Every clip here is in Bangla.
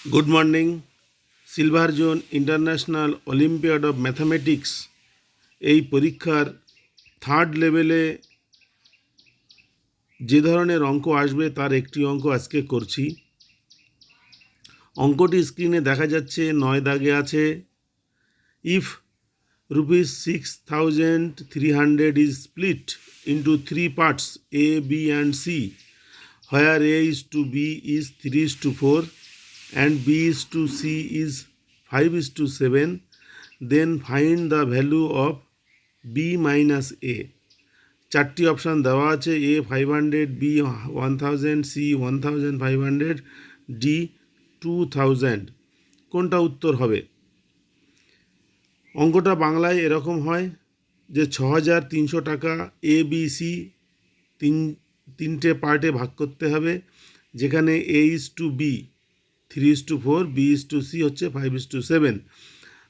Good morning. Silver zone international olympiad of mathematics এই পরীক্ষার থার্ড লেভেলে যে ধরনের অঙ্ক আসবে তার একটি অঙ্ক আজকে করছি। অঙ্কটি স্ক্রিনে দেখা যাচ্ছে, 9 দাগে আছে। If ₹6,300 is split into 3 parts A, B and C, where A is to B is 3:4 and B is to C is 5:7, then find the value of B minus A. 4টি অপশান দেওয়া আছে, A 500, B 1000, C 1500, D 2000। কোনটা উত্তর হবে? অঙ্কটা বাংলায় এরকম হয় যে 6,300 টাকা এ বি সি তিনটে পার্টে ভাগ করতে হবে, যেখানে A is to B 3:4, B is to C হচ্ছে 5:7।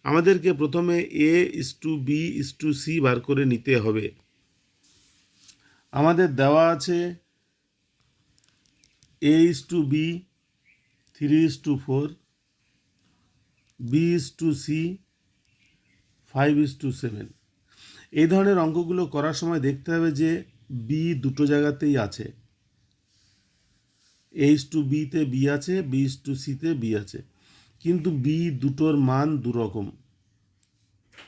আমাদেরকে প্রথমে A is to B is to C বার করে নিতে হবে। আমাদের দেওয়া আছে A is to B 3:4, B is to C 5:7। এই ধরনের অঙ্কগুলো করার সময় দেখতে হবে যে বি দুটো জায়গাতেই আছে। A is to B তে বি আছে, B is to C তে বি আছে, কিন্তু বি দুটোর মান দুরকম।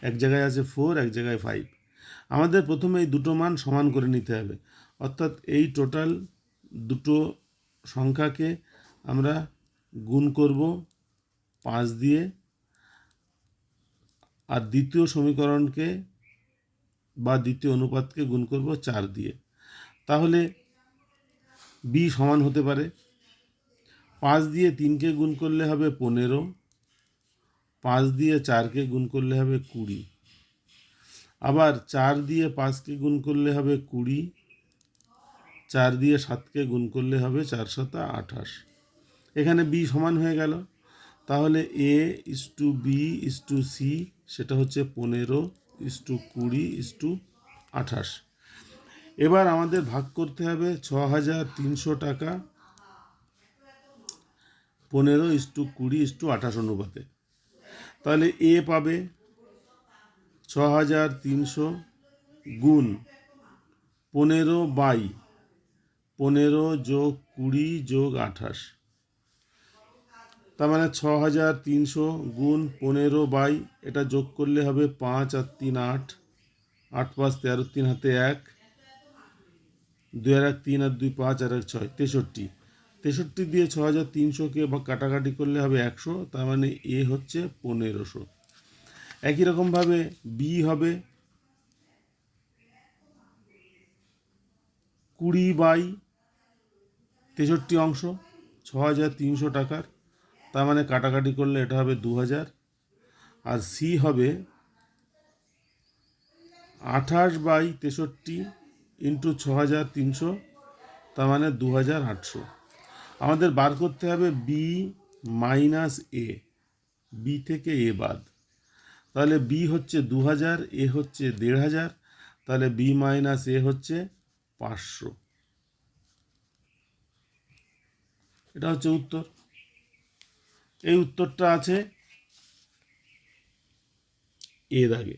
এক জায়গায় আছে 4, এক জায়গায় 5। আমাদের প্রথমে এই দুটো মান সমান করে নিতে হবে, অর্থাৎ এই টোটাল দুটো সংখ্যাকে আমরা গুণ করব 5 দিয়ে, আর দ্বিতীয় সমীকরণকে বা দ্বিতীয় অনুপাতকে গুণ করব 4 দিয়ে। তাহলে বি সমান হতে পারে 5 দিয়ে 3কে গুণ করলে হবে 15, 5 দিয়ে 4কে গুণ করলে হবে 20, আবার 4 দিয়ে 5কে গুণ করলে হবে 20, 4 দিয়ে 7কে গুণ করলে হবে 4 7 28। এখানে বি সমান হয়ে গেল। তাহলে A is to B is to C সেটা হচ্ছে 15 is to 20 is to 28। এবার আমাদের ভাগ করতে হবে 6,300 টাকা 15 is to 20 is to 28 অনুপাতে। তাহলে A পাবে 6,300 গুণ 15/15 যোগ 20 যোগ 28, তার মানে 6,300 গুণ 15 এটা যোগ করলে হবে 5 আর 3 8, 8 5 13, 3 হাতে 1, 2 আর 1 3 আর 2 5 আর 1 6, 63। 63 দিয়ে 6,300কে বা কাটাকাটি করলে হবে 100, তার মানে এ হচ্ছে 1500। একই রকমভাবে বি হবে 20/63 অংশ 6,300 টাকার, তার মানে কাটাকাটি করলে এটা হবে 2000। আর সি হবে 28/63 ইন্টু 6,300, তার মানে 2,800। আমাদের বার করতে হবে বি মাইনাস এ, বি থেকে এ বাদ। তাহলে বি হচ্ছে 2000, এ হচ্ছে 1500, তাহলে বি মাইনাস এ হচ্ছে 500। এটা হচ্ছে উত্তর। এই উত্তরটা আছে এ দাগে।